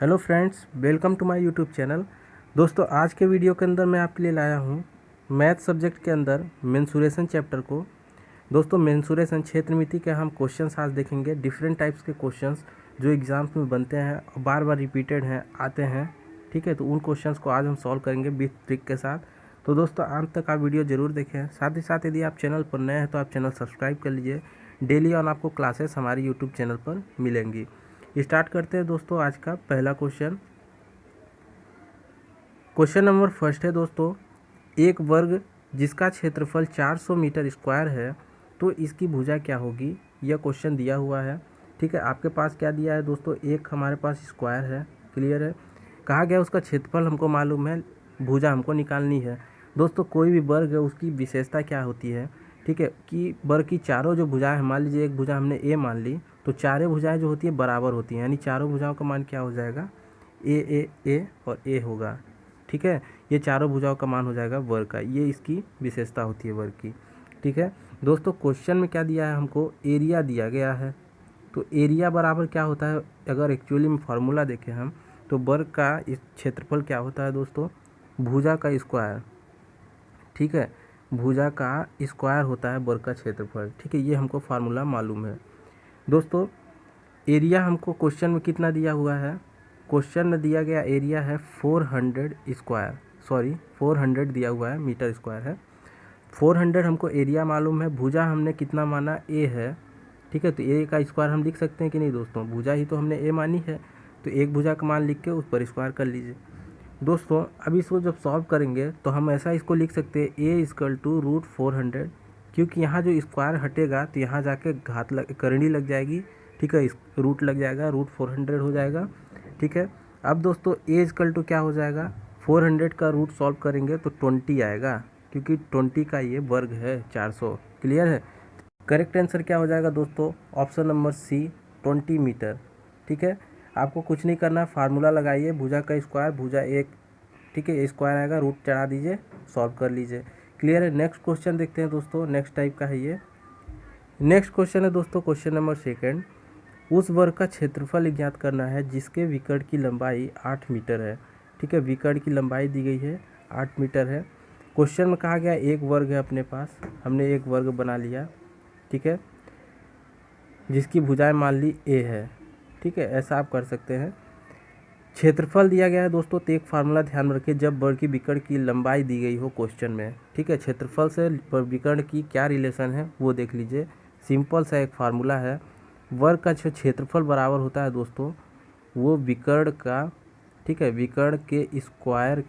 Hello friends, welcome to my YouTube channel. दोस्तों, आज के वीडियो के अंदर मैं आपके लिए लाया हूँ मैथ सब्जेक्ट के अंदर मेंसुरेशन चैप्टर को। दोस्तों, मेंसुरेशन क्षेत्रमिति के हम क्वेश्चंस आज देखेंगे। डिफरेंट टाइप्स के क्वेश्चंस जो एग्जाम्स में बनते हैं और बार बार रिपीटेड हैं आते हैं। ठीक है, तो उन क्वेश्चंस को आज हम सॉल्व करेंगे विथ ट्रिक के साथ। तो दोस्तों, अंत तक आप वीडियो ज़रूर देखें। साथ ही साथ यदि आप चैनल पर नए हैं तो आप चैनल सब्सक्राइब कर लीजिए। डेली ऑन आपको क्लासेस हमारे यूट्यूब चैनल पर मिलेंगी। स्टार्ट करते हैं दोस्तों आज का पहला क्वेश्चन। क्वेश्चन नंबर फर्स्ट है दोस्तों, एक वर्ग जिसका क्षेत्रफल 400 मीटर स्क्वायर है तो इसकी भुजा क्या होगी। यह क्वेश्चन दिया हुआ है। ठीक है, आपके पास क्या दिया है दोस्तों, एक हमारे पास स्क्वायर है, क्लियर है। कहा गया उसका क्षेत्रफल हमको मालूम है, भुजा हमको निकालनी है। दोस्तों, कोई भी वर्ग है उसकी विशेषता क्या होती है, ठीक है, कि वर्ग की चारों जो भुजाएं, मान लीजिए एक भुजा हमने ए मान ली, तो चारों भुजाएं जो होती है बराबर होती हैं, यानी चारों भुजाओं का मान क्या हो जाएगा, ए और ए होगा। ठीक है, ये चारों भुजाओं का मान हो जाएगा वर्ग का। ये इसकी विशेषता होती है वर्ग की। ठीक है दोस्तों, क्वेश्चन में क्या दिया है हमको, एरिया दिया गया है। तो एरिया बराबर क्या होता है, अगर एक्चुअली में फार्मूला देखें हम तो वर्ग का इस क्षेत्रफल क्या होता है दोस्तों, भुजा का स्क्वायर। ठीक है, भुजा का स्क्वायर होता है वर्ग का क्षेत्रफल। ठीक है, ये हमको फार्मूला मालूम है। दोस्तों, एरिया हमको क्वेश्चन में कितना दिया हुआ है, क्वेश्चन में दिया गया एरिया है 400 स्क्वायर, 400 दिया हुआ है, मीटर स्क्वायर है। 400 हमको एरिया मालूम है। भुजा हमने कितना माना, ए है। ठीक है, तो ए का स्क्वायर हम लिख सकते हैं कि नहीं दोस्तों, भुजा ही तो हमने ए मानी है, तो एक भुजा का मान लिख के उस पर स्क्वायर कर लीजिए। दोस्तों, अब इसको जब सॉल्व करेंगे तो हम ऐसा इसको लिख सकते हैं, ए इक्वल टू रूट 400, क्योंकि यहाँ जो स्क्वायर हटेगा तो यहाँ जाके करनी लग जाएगी। ठीक है, रूट लग जाएगा, रूट 400 हो जाएगा। ठीक है, अब दोस्तों ए इक्वल टू क्या हो जाएगा, 400 का रूट सॉल्व करेंगे तो 20 आएगा, क्योंकि 20 का ये वर्ग है 400। क्लियर है। करेक्ट आंसर क्या हो जाएगा दोस्तों, ऑप्शन नंबर सी, 20 मीटर। ठीक है, आपको कुछ नहीं करना, फार्मूला लगाइए, भुजा का स्क्वायर, भुजा एक, ठीक है, स्क्वायर आएगा, रूट चढ़ा दीजिए, सॉल्व कर लीजिए। क्लियर है। नेक्स्ट क्वेश्चन देखते हैं दोस्तों, नेक्स्ट टाइप का है ये। नेक्स्ट क्वेश्चन है दोस्तों, क्वेश्चन नंबर सेकंड, उस वर्ग का क्षेत्रफल ज्ञात करना है जिसके विकर्ण की लंबाई 8 मीटर है। ठीक है, विकर्ण की लंबाई दी गई है 8 मीटर है। क्वेश्चन में कहा गया एक वर्ग है अपने पास, हमने एक वर्ग बना लिया। ठीक है, जिसकी भुजाएं मान ली ए है। ठीक है, ऐसा आप कर सकते हैं। क्षेत्रफल दिया गया है दोस्तों, तो एक फार्मूला ध्यान में रखिए, जब वर्ग की विकर्ण की लंबाई दी गई हो क्वेश्चन में। ठीक है, क्षेत्रफल से विकर्ण की क्या रिलेशन है वो देख लीजिए। सिंपल सा एक फार्मूला है, वर्ग का जो क्षेत्रफल बराबर होता है दोस्तों, वो विकर्ण का, ठीक है, विकर्ण के स्क्वायर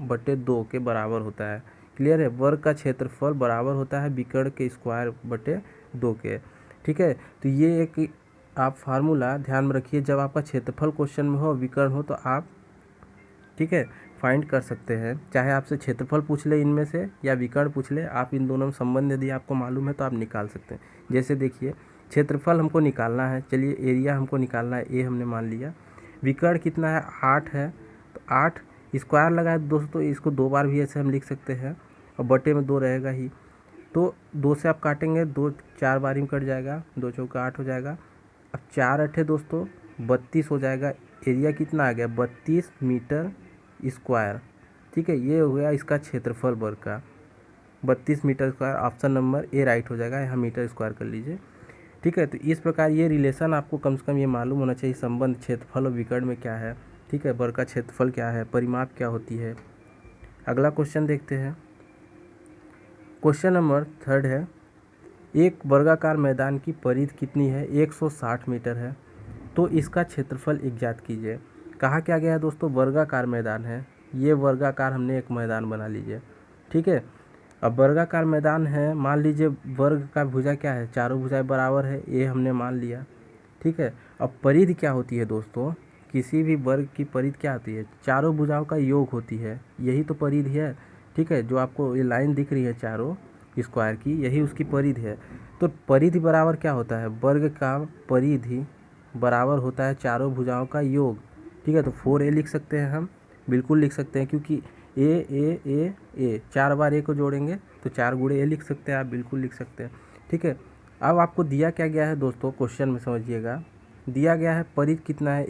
बटे 2 के बराबर होता है। क्लियर है, वर्ग का क्षेत्रफल बराबर होता है विकर्ण के स्क्वायर बटे 2 के। ठीक है, तो ये एक आप फार्मूला ध्यान में रखिए, जब आपका क्षेत्रफल क्वेश्चन में हो, विकर्ण हो, तो आप, ठीक है, फाइंड कर सकते हैं। चाहे आपसे क्षेत्रफल पूछ ले इनमें से या विकर्ण पूछ ले, आप इन दोनों में संबंध यदि आपको मालूम है तो आप निकाल सकते हैं। जैसे देखिए, क्षेत्रफल हमको निकालना है, चलिए एरिया हमको निकालना है, ए हमने मान लिया। विकर्ण कितना है, 8 है, तो 8 स्क्वायर लगा है दोस्तों, इसको 2 बार भी ऐसे हम लिख सकते हैं, और बटे में 2 रहेगा ही, तो 2 से आप काटेंगे, 2 4 बारी में कट जाएगा, 2 चौका 8 हो जाएगा। अब 4 अठे दोस्तों 32 हो जाएगा। एरिया कितना आ गया, 32 मीटर स्क्वायर। ठीक है, ये हो गया इसका क्षेत्रफल वर्ग का, 32 metre square. Option number A right हो जाएगा, यहाँ मीटर स्क्वायर कर लीजिए। ठीक है, तो इस प्रकार ये रिलेशन आपको कम से कम ये मालूम होना चाहिए, संबंध क्षेत्रफल और विकर्ण में क्या है। ठीक है, वर्ग का क्षेत्रफल क्या है, परिमाप क्या होती है। अगला क्वेश्चन देखते हैं, क्वेश्चन नंबर थर्ड है, एक वर्गाकार मैदान की परिधि कितनी है, 160 मीटर है, तो इसका क्षेत्रफल ज्ञात कीजिए। कहा क्या गया है दोस्तों, वर्गाकार मैदान है, ये वर्गाकार हमने एक मैदान बना लीजिए। ठीक है, अब वर्गाकार मैदान है, मान लीजिए वर्ग का भुजा क्या है, चारों भुजाएं बराबर है, ये हमने मान लिया। ठीक है, अब परिधि क्या होती है दोस्तों, किसी भी वर्ग की परिधि क्या होती है, चारों भुजाओं का योग होती है, यही तो परिधि है। ठीक है, जो आपको ये लाइन दिख रही है चारों स्क्वायर की, यही उसकी परिधि है। तो परिधि बराबर क्या होता है, वर्ग का परिधि बराबर होता है चारों भुजाओं का योग। ठीक है, तो 4a लिख सकते हैं हम, बिल्कुल लिख सकते हैं, क्योंकि ए 4 बार ए को जोड़ेंगे तो 4 गुणे ए लिख सकते हैं, आप बिल्कुल लिख सकते हैं। ठीक है, अब आपको दिया क्या गया है दोस्तों, क्वेश्चन में समझिएगा, दिया गया है परिधि कितना है,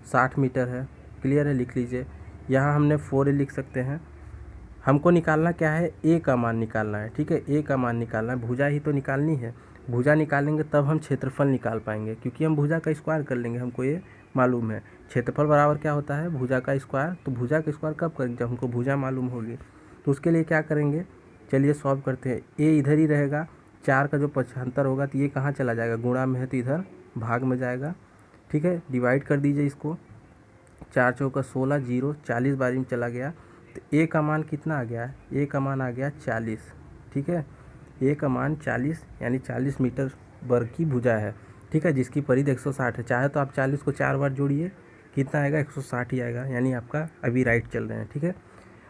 60 मीटर है। क्लियर है, लिख लीजिए। यहाँ हमने 4a लिख सकते हैं। हमको निकालना क्या है, ए का मान निकालना है। ठीक है, ए का मान निकालना है, भुजा ही तो निकालनी है। भुजा निकालेंगे तब हम क्षेत्रफल निकाल पाएंगे, क्योंकि हम भुजा का स्क्वायर कर लेंगे, हमको ये मालूम है। क्षेत्रफल बराबर क्या होता है, भुजा का स्क्वायर। तो भुजा का स्क्वायर कब करेंगे, जब हमको भुजा मालूम होगी। तो उसके लिए क्या करेंगे, चलिए सॉल्व करते हैं। ए इधर ही रहेगा, 4 का जो 75 होगा तो ये कहाँ चला जाएगा, गुणा में है तो इधर भाग में जाएगा। ठीक है, डिवाइड कर दीजिए इसको। 4 चौका 16, 0 40 बारी में चला गया। तो ए का मान कितना आ गया, ए का मान आ गया 40। ठीक है, ए का मान 40 यानी 40 मीटर वर्ग की भुजा है। ठीक है, जिसकी परिधि 160 है। चाहे तो आप 40 को 4 बार जोड़िए, कितना आएगा, 160 ही आएगा, यानी आपका अभी राइट चल रहे हैं। ठीक है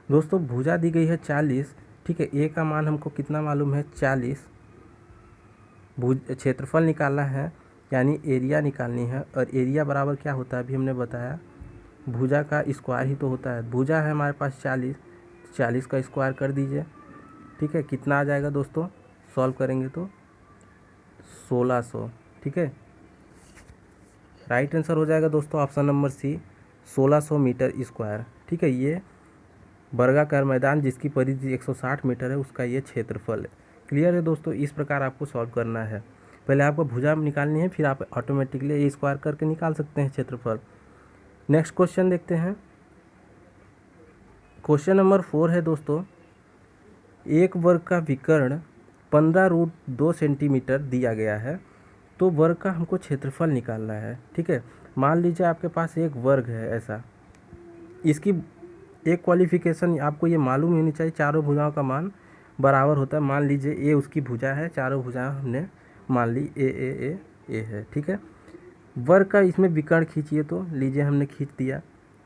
दोस्तों, भुजा दी गई है 40। ठीक है, ए का मान हमको कितना मालूम है, 40। क्षेत्रफल निकालना है यानी एरिया निकालनी है, और एरिया बराबर क्या होता है अभी हमने बताया, भुजा का स्क्वायर ही तो होता है। भुजा है हमारे पास 40, 40 का स्क्वायर कर दीजिए। ठीक है, कितना आ जाएगा दोस्तों, सॉल्व करेंगे तो 1600। ठीक है, राइट आंसर हो जाएगा दोस्तों option number C, 1600 metre square. ठीक है, ये वर्गाकार मैदान जिसकी परिधि 160 मीटर है, उसका ये क्षेत्रफल है। क्लियर है दोस्तों, इस प्रकार आपको सॉल्व करना है। पहले आपको भुजा निकालनी है, फिर आप ऑटोमेटिकली ए स्क्वायर करके निकाल सकते हैं क्षेत्रफल। नेक्स्ट क्वेश्चन देखते हैं। क्वेश्चन नंबर 4 है दोस्तों, एक वर्ग का विकर्ण 15√2 सेंटीमीटर दिया गया है, तो वर्ग का हमको क्षेत्रफल निकालना है। ठीक है, मान लीजिए आपके पास एक वर्ग है ऐसा, इसकी एक क्वालिफिकेशन आपको ये मालूम होनी चाहिए, चारों भुजाओं का मान बराबर होता है। मान लीजिए ए उसकी भुजा है, चारों भुजाएं हमने मान ली ए ए ए ए है। ठीक है, वर्ग का इसमें विकर्ण खींचिए, तो लीजिए हमने खींच दिया।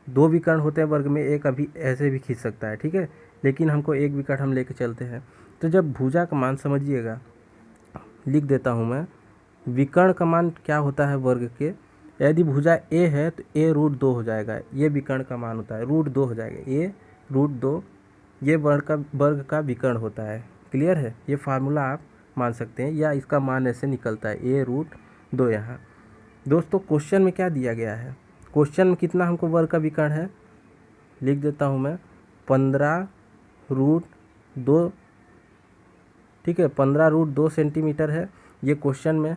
2 विकर्ण होते हैं वर्ग में, एक अभी ऐसे भी खींच सकता है। ठीक है, लेकिन हमको एक विकर्ण हम लेके चलते हैं। तो जब भुजा का मान समझिएगा, लिख देता हूँ मैं, विकर्ण का मान क्या होता है वर्ग के, यदि भुजा ए है तो a√2 हो जाएगा, ये विकर्ण का मान होता है, √2 हो जाएगा, a√2 ये वर्ग का विकर्ण होता है। क्लियर है, ये फार्मूला आप मान सकते हैं, या इसका मान ऐसे निकलता है a√2। यहाँ दोस्तों क्वेश्चन में क्या दिया गया है, क्वेश्चन में कितना हमको वर्ग का विकर्ण है, लिख देता हूँ मैं 15√2। ठीक है, 15√2 सेंटीमीटर है ये क्वेश्चन में,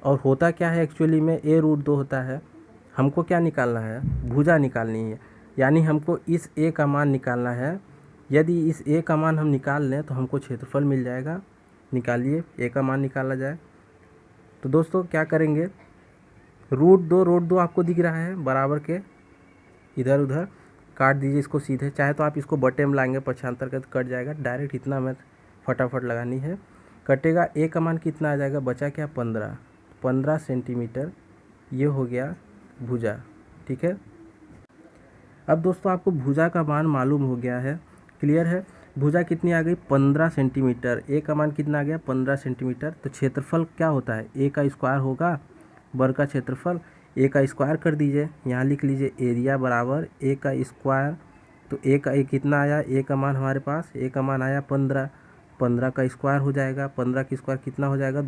और होता क्या है एक्चुअली में a√2 होता है। हमको क्या निकालना है, भुजा निकालनी है, यानी हमको इस a का मान निकालना है। यदि इस a का मान हम निकाल लें तो हमको क्षेत्रफल मिल जाएगा। निकालिए, a का मान निकाला जाए तो दोस्तों क्या करेंगे, √2 आपको दिख रहा है बराबर के, इधर उधर काट दीजिए इसको सीधे, चाहे तो आप इसको बटे में लाएंगे 75 का तो कट जाएगा, डायरेक्ट इतना मैं फटाफट लगानी है, कटेगा। ए का मान कितना आ जाएगा, बचा क्या, 15 सेंटीमीटर, ये हो गया भुजा। ठीक है, अब दोस्तों आपको भुजा का मान मालूम हो गया है। क्लियर है, भुजा कितनी आ गई, 15 सेंटीमीटर, ए का मान कितना आ गया, 15 सेंटीमीटर। तो क्षेत्रफल क्या होता है, ए का स्क्वायर होगा, वर्ग का क्षेत्रफल, ए का स्क्वायर कर दीजिए। यहाँ लिख लीजिए एरिया बराबर ए का स्क्वायर। तो ए का कितना आया, ए का मान हमारे पास, ए का मान आया 15 का स्क्वायर हो जाएगा, 15 का स्क्वायर कितना हो जाएगा,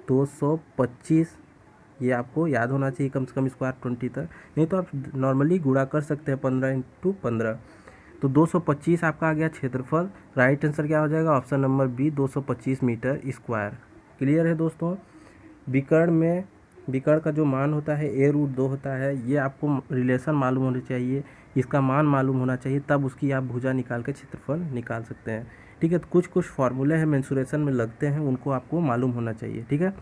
225। ये आपको याद होना चाहिए कम से कम, स्क्वायर 20 तक, नहीं तो आप नॉर्मली गुणा कर सकते हैं 15 × 15। तो 225 आपका आ गया क्षेत्रफल। राइट आंसर क्या हो जाएगा, option number B, 225 metre square. Clear है दोस्तों, विकर्ण का जो मान होता है a√2 होता है, ये आपको रिलेशन मालूम होनी चाहिए, इसका मान मालूम होना चाहिए, तब उसकी आप भुजा निकाल के क्षेत्रफल निकाल सकते हैं। ठीक है, तो कुछ फार्मूले हैं मेंसुरेशन में लगते हैं, उनको आपको मालूम होना चाहिए। ठीक है,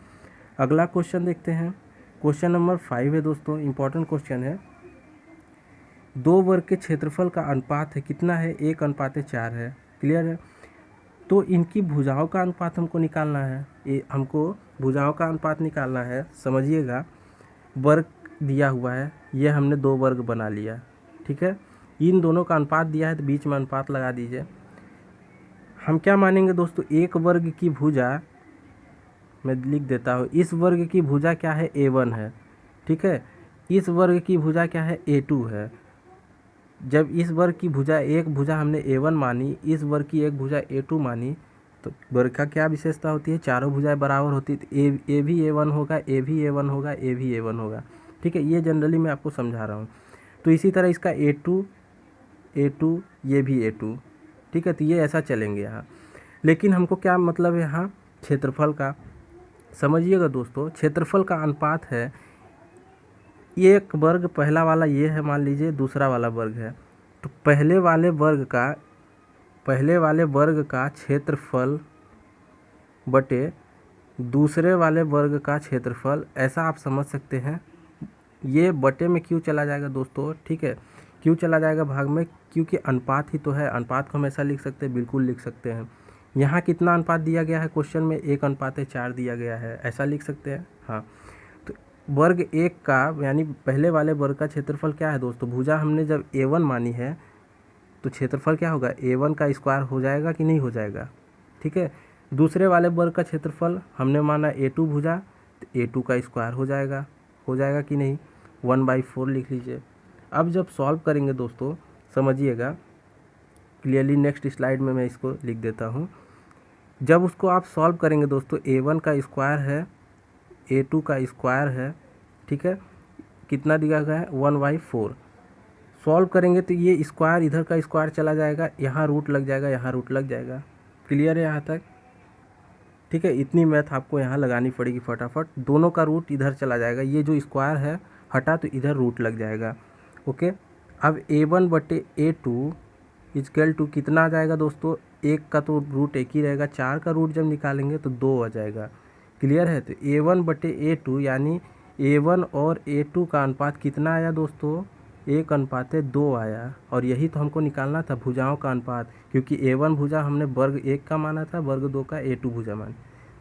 अगला क्वेश्चन देखते हैं। क्वेश्चन नंबर 5 है दोस्तों, इंपॉर्टेंट क्वेश्चन है। 2 वर्ग के क्षेत्रफल का अनुपात है कितना है, 1:4 है। क्लियर है, तो इनकी भुजाओं का अनुपात हमको निकालना है, ये हमको भुजाओं का अनुपात निकालना है। समझिएगा, वर्ग दिया हुआ है, ये हमने 2 वर्ग बना लिया। ठीक है, इन दोनों का अनुपात दिया है तो बीच में अनुपात लगा दीजिए। हम क्या मानेंगे दोस्तों, एक वर्ग की भुजा, मैं लिख देता हूँ, इस वर्ग की भुजा क्या है, a1 है। ठीक है, इस वर्ग की भुजा क्या है, a2 है। जब इस वर्ग की भुजा, एक भुजा हमने a1 मानी, इस वर्ग की एक भुजा a2 मानी, तो वर्ग का क्या विशेषता होती है, चारों भुजाएं बराबर होती है, तो ए भी a1 होगा, ए भी a1 होगा, ए भी a1 होगा। ठीक ठीक है, ये जनरली मैं आपको समझा रहा हूँ। तो इसी तरह इसका A2 ये भी A2, ठीक है, तो ये ऐसा चलेंगे यहाँ। लेकिन हमको क्या मतलब है यहाँ क्षेत्रफल का, समझिएगा दोस्तों, क्षेत्रफल का अनुपात है, ये एक वर्ग पहला वाला ये है, मान लीजिए दूसरा वाला वर्ग है, तो पहले वाले वर्ग का क्षेत्रफल बटे दूसरे वाले वर्ग का क्षेत्रफल, ऐसा आप समझ सकते हैं। ये बटे में क्यों चला जाएगा दोस्तों, ठीक है, क्यों चला जाएगा भाग में, क्योंकि अनुपात ही तो है, अनुपात को हम ऐसा लिख सकते हैं, बिल्कुल लिख सकते हैं। यहाँ कितना अनुपात दिया गया है क्वेश्चन में, 1:4 दिया गया है, ऐसा लिख सकते हैं। हाँ, तो वर्ग एक का यानी पहले वाले वर्ग का क्षेत्रफल क्या है दोस्तों, भुजा हमने जब A1 मानी है तो क्षेत्रफल क्या होगा, A1 का स्क्वायर हो जाएगा कि नहीं हो जाएगा, ठीक है। दूसरे वाले वर्ग का क्षेत्रफल हमने माना A2 भुजा, तो A2 का स्क्वायर हो जाएगा कि नहीं, 1/4 लिख लीजिए। अब जब सॉल्व करेंगे दोस्तों, समझिएगा क्लियरली, नेक्स्ट स्लाइड में मैं इसको लिख देता हूँ। जब उसको आप सॉल्व करेंगे दोस्तों, A1 का स्क्वायर है, A2 का स्क्वायर है, ठीक है, कितना दिया गया है 1/4। सॉल्व करेंगे तो ये स्क्वायर इधर का स्क्वायर चला जाएगा, यहाँ रूट लग जाएगा, यहाँ रूट लग जाएगा। क्लियर है यहाँ तक, ठीक है। इतनी मैथ आपको यहाँ लगानी पड़ेगी फटाफट, दोनों का रूट इधर चला जाएगा, ये जो स्क्वायर है हटा तो इधर रूट लग जाएगा। ओके, अब A1 बटे A2 इक्वल टू कितना आ जाएगा दोस्तों, एक का तो रूट एक ही रहेगा, 4 का रूट जब निकालेंगे तो 2 आ जाएगा। क्लियर है, तो A1 बटे A2 यानी A1 और A2 का अनुपात कितना आया दोस्तों, 1:2 आया। और यही तो हमको निकालना था, भुजाओं का अनुपात, क्योंकि A1 भुजा हमने वर्ग 1 का माना था, वर्ग 2 का A2 भुजा मानी,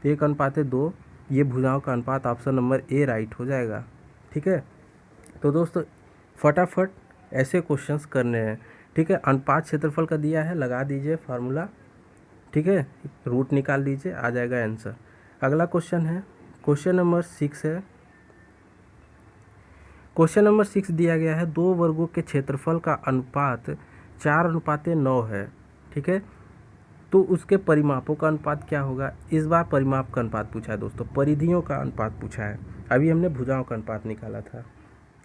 तो 1:2 ये भुजाओं का अनुपात, ऑप्शन नंबर A राइट हो जाएगा। ठीक है, तो दोस्तों फटाफट ऐसे क्वेश्चंस करने हैं, ठीक है। अनुपात क्षेत्रफल का दिया है, लगा दीजिए फार्मूला, ठीक है, रूट निकाल दीजिए, आ जाएगा आंसर। अगला क्वेश्चन है, क्वेश्चन नंबर 6 है। क्वेश्चन नंबर 6 दिया गया है, 2 वर्गों के क्षेत्रफल का अनुपात 4:9 है, ठीक है, तो उसके परिमापों का अनुपात क्या होगा। इस बार परिमाप का अनुपात पूछा है दोस्तों, परिधियों का अनुपात पूछा है। अभी हमने भुजाओं का अनुपात निकाला था,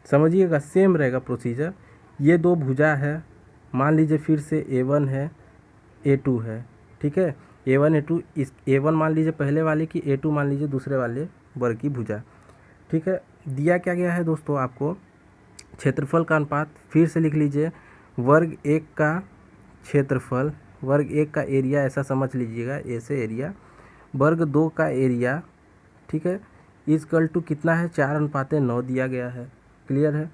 समझिएगा सेम रहेगा प्रोसीजर। ये 2 भुजा है, मान लीजिए फिर से A1 है, A2 है, ठीक है, A1 A2, इस A1 मान लीजिए पहले वाले की, A2 मान लीजिए दूसरे वाले वर्ग की भुजा, ठीक है। दिया क्या गया है दोस्तों आपको, क्षेत्रफल का अनुपात, फिर से लिख लीजिए, वर्ग 1 का क्षेत्रफल, वर्ग 1 का एरिया ऐसा समझ लीजिएगा, ऐसे एरिया, वर्ग 2 का एरिया, ठीक है, इक्वल टू कितना है, 4:9 दिया गया है। क्लियर है,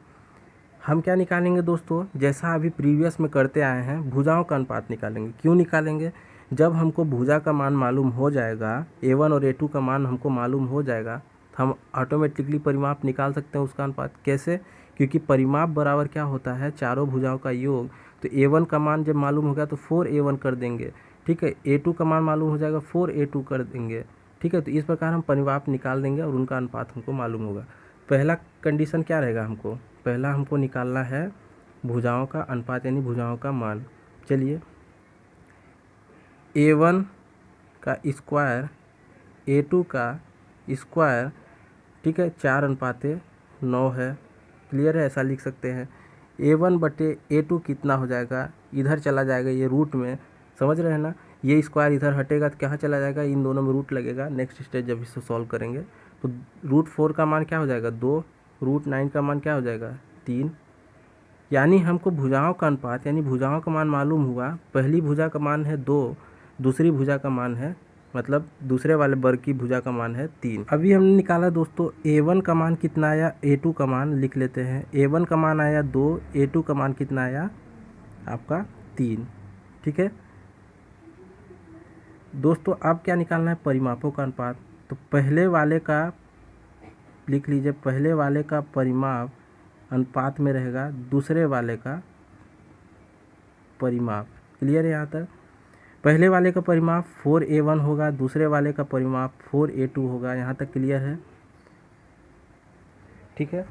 हम क्या निकालेंगे दोस्तों, जैसा अभी प्रीवियस में करते आए हैं, भुजाओं का अनुपात निकालेंगे। क्यों निकालेंगे, जब हमको भुजा का मान मालूम हो जाएगा, A1 और A2 का मान हमको मालूम हो जाएगा, तो हम ऑटोमेटिकली परिमाप निकाल सकते हैं उसका अनुपात। कैसे, क्योंकि परिमाप बराबर क्या होता है, चारों भुजाओं का योग। तो A1 का मान जब मालूम हो गया तो 4A1 कर देंगे, ठीक है, A2 का मान मालूम हो जाएगा 4A2 कर देंगे, ठीक है। तो इस प्रकार हम परिमाप निकाल देंगे और उनका अनुपात हमको मालूम होगा। पहला कंडीशन क्या रहेगा, हमको पहला हमको निकालना है भुजाओं का अनुपात यानी भुजाओं का मान। चलिए, A1 का स्क्वायर, A2 का स्क्वायर, ठीक है, 4:9 है। क्लियर है, ऐसा लिख सकते हैं। A1 बटे A2 कितना हो जाएगा, इधर चला जाएगा ये रूट में, समझ रहे हैं ना, ये स्क्वायर इधर हटेगा तो कहाँ चला जाएगा, इन दोनों में रूट लगेगा। नेक्स्ट स्टेज जब इसको सॉल्व करेंगे तो √4 का मान क्या हो जाएगा 2, √9 का मान क्या हो जाएगा 3। यानी हमको भुजाओं का अनुपात यानी भुजाओं का मान मालूम हुआ, पहली भुजा का मान है 2, दूसरी भुजा का मान है, मतलब दूसरे वाले वर्ग की भुजा का मान है 3। अभी हमने निकाला दोस्तों A1 का मान कितना आया, A2 का मान लिख लेते हैं। A1 का मान आया 2, A2 का मान कितना आया आपका 3, ठीक है दोस्तों। अब क्या निकालना है, परिमापों का अनुपात। तो पहले वाले का लिख लीजिए, पहले वाले का परिमाप अनुपात में रहेगा दूसरे वाले का परिमाप। क्लियर है यहाँ तक, पहले वाले का परिमाप 4A1 होगा, दूसरे वाले का परिमाप 4A2 होगा। यहाँ तक क्लियर है, ठीक है।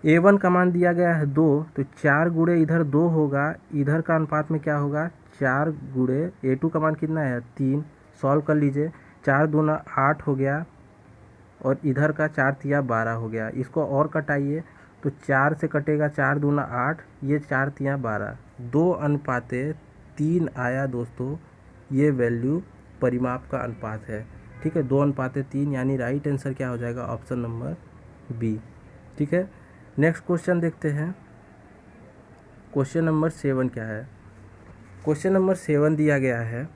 A1 का मान दिया गया है 2, तो 4 गुणे इधर 2 होगा, इधर का अनुपात में क्या होगा 4 गुणे A2 का मान कितना है 3। सॉल्व कर लीजिए, 4 दूना 8 हो गया और इधर का 4 तिया 12 हो गया। इसको और कटाइए, तो 4 से कटेगा, 4 दूना 8, ये 4 तियाँ 12, 2:3 आया दोस्तों। ये वैल्यू परिमाप का अनुपात है। ठीक है, 2:3, यानी राइट आंसर क्या हो जाएगा, ऑप्शन नंबर बी। ठीक है, नेक्स्ट क्वेश्चन देखते हैं। क्वेश्चन नंबर 7 क्या है। क्वेश्चन नंबर 7 दिया गया है,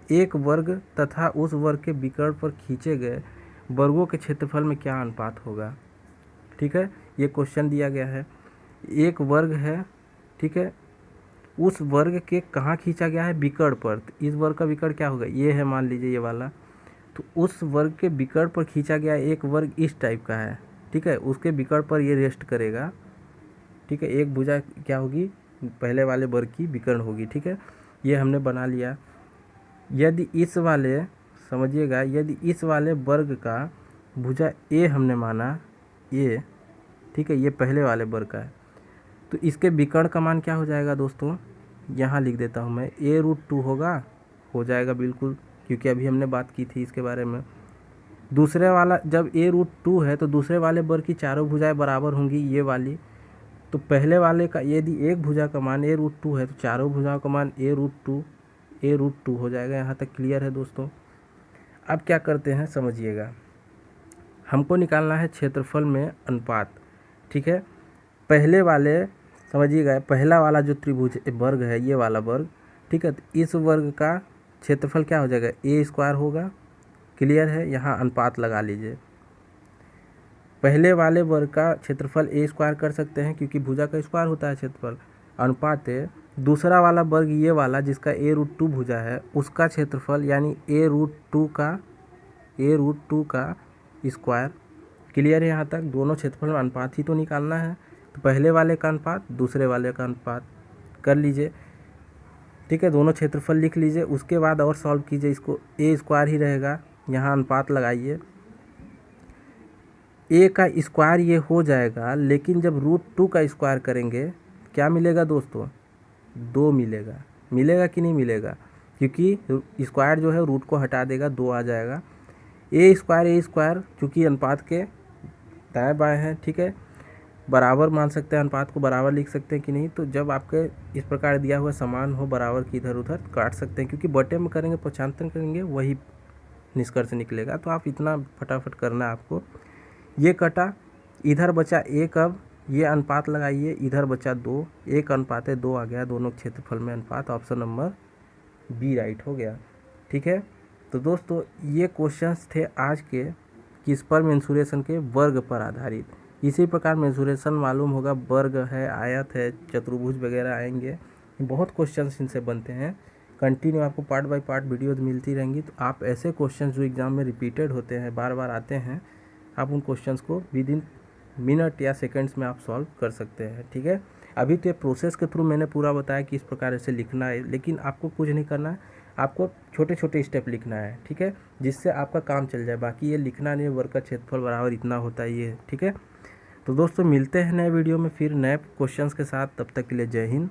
एक वर्ग तथा उस वर्ग के विकर्ण पर खींचे गए वर्गों के क्षेत्रफल में क्या अनुपात होगा। ठीक है, ये क्वेश्चन दिया गया है, एक वर्ग है, ठीक है, उस वर्ग के कहाँ खींचा गया है, विकर्ण पर। तो इस वर्ग का विकर्ण क्या होगा, ये है, मान लीजिए ये वाला। तो उस वर्ग के विकर्ण पर खींचा गया एक वर्ग इस टाइप का है। ठीक है, उसके विकर्ण पर ये रेस्ट करेगा। ठीक है, एक भुजा क्या होगी, पहले वाले वर्ग की विकर्ण होगी। ठीक है, ये हमने बना लिया। यदि इस वाले, समझिएगा, यदि इस वाले वर्ग का भुजा ए हमने माना, ए, ठीक है, ये पहले वाले वर्ग का है, तो इसके विकर्ण का मान क्या हो जाएगा दोस्तों, यहाँ लिख देता हूँ मैं, a√2 होगा, हो जाएगा बिल्कुल, क्योंकि अभी हमने बात की थी इसके बारे में। दूसरे वाला जब a√2 है तो दूसरे वाले वर्ग की चारों भुजाएं बराबर होंगी, ये वाली। तो पहले वाले का यदि एक भुजा का मान a√2 है तो चारों भुजाओं का मान a√2 हो जाएगा। यहाँ तक क्लियर है दोस्तों। अब क्या करते हैं समझिएगा, हमको निकालना है क्षेत्रफल में अनुपात। ठीक है, पहले वाले, समझिएगा, पहला वाला जो त्रिभुज वर्ग है, ये वाला वर्ग, ठीक है, तो इस वर्ग का क्षेत्रफल क्या हो जाएगा, a² होगा। क्लियर है, यहाँ अनुपात लगा लीजिए। पहले वाले वर्ग का क्षेत्रफल a² कर सकते हैं, क्योंकि भुजा का स्क्वायर होता है क्षेत्रफल। अनुपात है दूसरा वाला वर्ग, ये वाला जिसका a√2 भुजा है, उसका क्षेत्रफल, यानी a√2 का स्क्वायर। क्लियर है, यहाँ तक दोनों क्षेत्रफल में अनुपात ही तो निकालना है। तो पहले वाले का अनुपात, दूसरे वाले का अनुपात कर लीजिए। ठीक है, दोनों क्षेत्रफल लिख लीजिए। उसके बाद और सॉल्व कीजिए, इसको a² ही रहेगा, यहाँ अनुपात लगाइए। a का स्क्वायर ये हो जाएगा, लेकिन जब √2 का स्क्वायर करेंगे क्या मिलेगा दोस्तों, 2 मिलेगा। मिलेगा कि नहीं मिलेगा, क्योंकि स्क्वायर जो है रूट को हटा देगा, 2 आ जाएगा। a² चूँकि अनुपात के दाएं बाएं हैं, ठीक है, बराबर मान सकते हैं, अनुपात को बराबर लिख सकते हैं कि नहीं। तो जब आपके इस प्रकार दिया हुआ समान हो, बराबर की इधर उधर काट सकते हैं, क्योंकि बटे में करेंगे, पक्षांतर करेंगे, वही निष्कर्ष निकलेगा। तो आप इतना फटाफट करना है आपको। ये कटा, इधर बचा 1, अब ये अनुपात लगाइए, इधर बचा 2, 1:2 आ गया, दोनों क्षेत्रफल में अनुपात। ऑप्शन नंबर बी राइट हो गया। ठीक है, तो दोस्तों ये क्वेश्चंस थे आज के, किस पर, मेंसुरेशन के वर्ग पर आधारित। इसी प्रकार मेंसुरेशन मालूम होगा, वर्ग है, आयत है, चतुर्भुज वगैरह आएंगे, बहुत क्वेश्चंस इनसे बनते हैं। कंटिन्यू आपको पार्ट बाय पार्ट वीडियोज मिलती रहेंगी। तो आप ऐसे क्वेश्चंस जो एग्ज़ाम में रिपीटेड होते हैं, बार बार आते हैं, आप उन क्वेश्चंस को विद इन मिनट या सेकंड्स में आप सॉल्व कर सकते हैं। ठीक है, अभी तो ये प्रोसेस के थ्रू मैंने पूरा बताया कि इस प्रकार ऐसे लिखना है, लेकिन आपको कुछ नहीं करना है, आपको छोटे छोटे स्टेप लिखना है। ठीक है, जिससे आपका काम चल जाए। बाकी ये लिखना नहीं, वर्ग का क्षेत्रफल बराबर इतना होता है ये। ठीक है, तो दोस्तों मिलते हैं नए वीडियो में फिर नए क्वेश्चंस के साथ। तब तक के लिए जय हिंद।